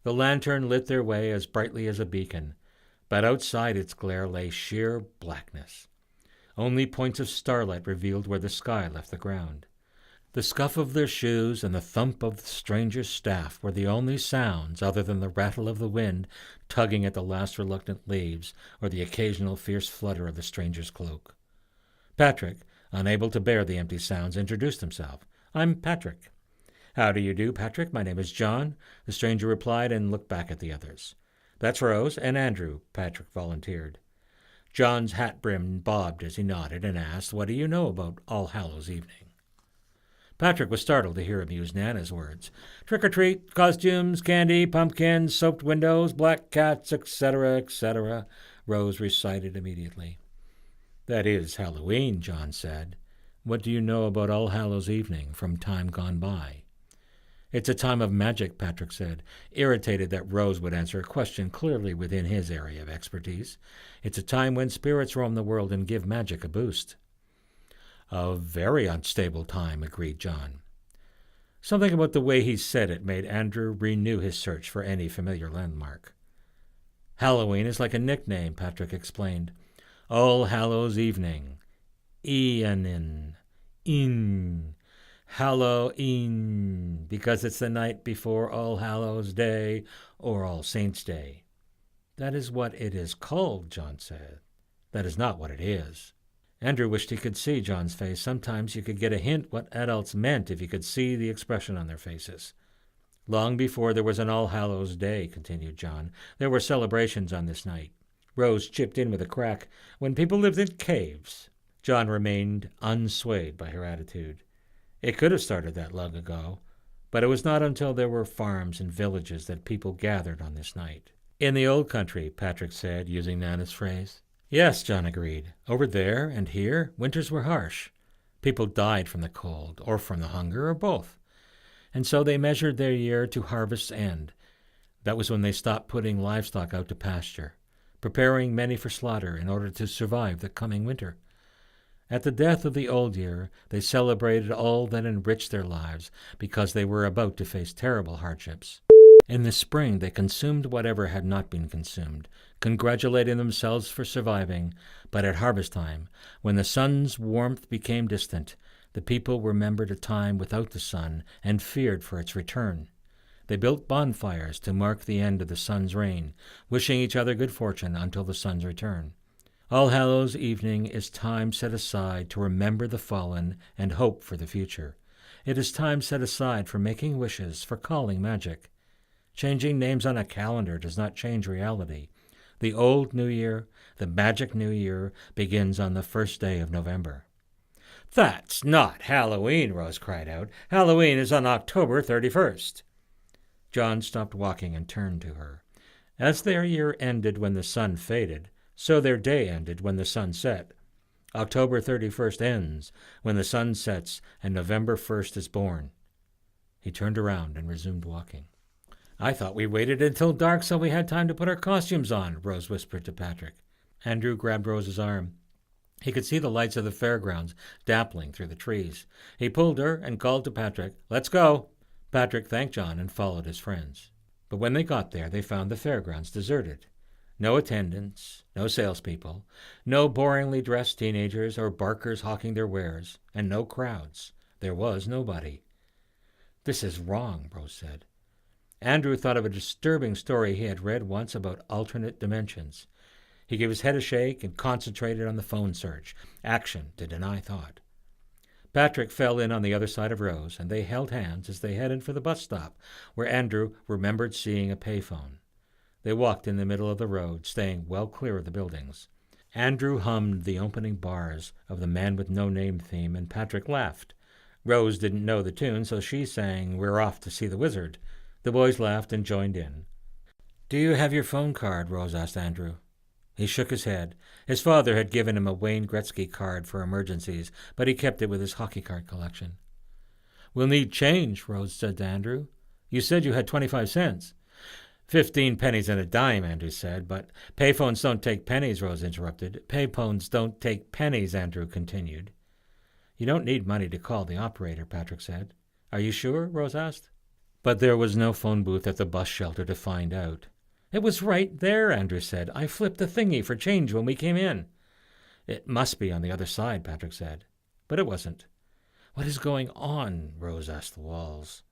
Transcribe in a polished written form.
The lantern lit their way as brightly as a beacon, but outside its glare lay sheer blackness. Only points of starlight revealed where the sky left the ground. The scuff of their shoes and the thump of the stranger's staff were the only sounds other than the rattle of the wind tugging at the last reluctant leaves or the occasional fierce flutter of the stranger's cloak. Patrick, unable to bear the empty sounds, introduced himself. "I'm Patrick." "How do you do, Patrick? My name is John," the stranger replied and looked back at the others. "That's Rose and Andrew," Patrick volunteered. John's hat brim bobbed as he nodded and asked, "What do you know about All Hallows Evening?" Patrick was startled to hear him use Nana's words. "Trick-or-treat, costumes, candy, pumpkins, soaped windows, black cats, etc., etc.," Rose recited immediately. "That is Halloween," John said. "What do you know about All Hallows Evening from time gone by?" "It's a time of magic," Patrick said, irritated that Rose would answer a question clearly within his area of expertise. "It's a time when spirits roam the world and give magic a boost." "A very unstable time," agreed John. Something about the way he said it made Andrew renew his search for any familiar landmark. "Halloween is like a nickname," Patrick explained. "All Hallows Evening. Eanin. In. Halloween, because it's the night before All Hallows Day or All Saints' Day." "That is what it is called," John said. "That is not what it is." Andrew wished he could see John's face. Sometimes you could get a hint what adults meant if you could see the expression on their faces. "Long before there was an All Hallows Day," continued John, "there were celebrations on this night." Rose chipped in with a crack. "When people lived in caves." John remained unswayed by her attitude. It could have started that long ago, but it was not until there were farms and villages that people gathered on this night. "In the old country," Patrick said, using Nana's phrase. "Yes," John agreed. "Over there and here, winters were harsh. People died from the cold, or from the hunger, or both. And so they measured their year to harvest's end. That was when they stopped putting livestock out to pasture, preparing many for slaughter in order to survive the coming winter. At the death of the old year, they celebrated all that enriched their lives because they were about to face terrible hardships. In the spring, they consumed whatever had not been consumed, congratulating themselves for surviving. But at harvest time, when the sun's warmth became distant, the people remembered a time without the sun and feared for its return. They built bonfires to mark the end of the sun's reign, wishing each other good fortune until the sun's return. All Hallows Evening is time set aside to remember the fallen and hope for the future. It is time set aside for making wishes, for calling magic. Changing names on a calendar does not change reality. The old New Year, the magic New Year, begins on the first day of November." "That's not Halloween," Rose cried out. "Halloween is on October 31st. John stopped walking and turned to her. As their year ended when the sun faded, so their day ended when the sun set. October 31st ends when the sun sets and November 1st is born. He turned around and resumed walking. "I thought we waited until dark so we had time to put our costumes on," Rose whispered to Patrick. Andrew grabbed Rose's arm. He could see the lights of the fairgrounds dappling through the trees. He pulled her and called to Patrick, "Let's go." Patrick thanked John and followed his friends. But when they got there, they found the fairgrounds deserted. No attendants, no salespeople, no boringly dressed teenagers or barkers hawking their wares, and no crowds. There was nobody. "This is wrong," Rose said. Andrew thought of a disturbing story he had read once about alternate dimensions. He gave his head a shake and concentrated on the phone search. Action to deny thought. Patrick fell in on the other side of Rose, and they held hands as they headed for the bus stop, where Andrew remembered seeing a payphone. They walked in the middle of the road, staying well clear of the buildings. Andrew hummed the opening bars of the Man with No Name theme, and Patrick laughed. Rose didn't know the tune, so she sang "We're Off to See the Wizard." The boys laughed and joined in. "Do you have your phone card?" Rose asked Andrew. He shook his head. His father had given him a Wayne Gretzky card for emergencies, but he kept it with his hockey card collection. "We'll need change," Rose said to Andrew. "You said you had 25 cents. 15 pennies and a dime," Andrew said. "But payphones don't take pennies," Rose interrupted. "Payphones don't take pennies," Andrew continued. "You don't need money to call the operator," Patrick said. "Are you sure?" Rose asked. But there was no phone booth at the bus shelter to find out. It was right there, Andrew said. I flipped the thingy for change when we came in. It must be on the other side, Patrick said. But it wasn't. What is going on? Rose asked the walls.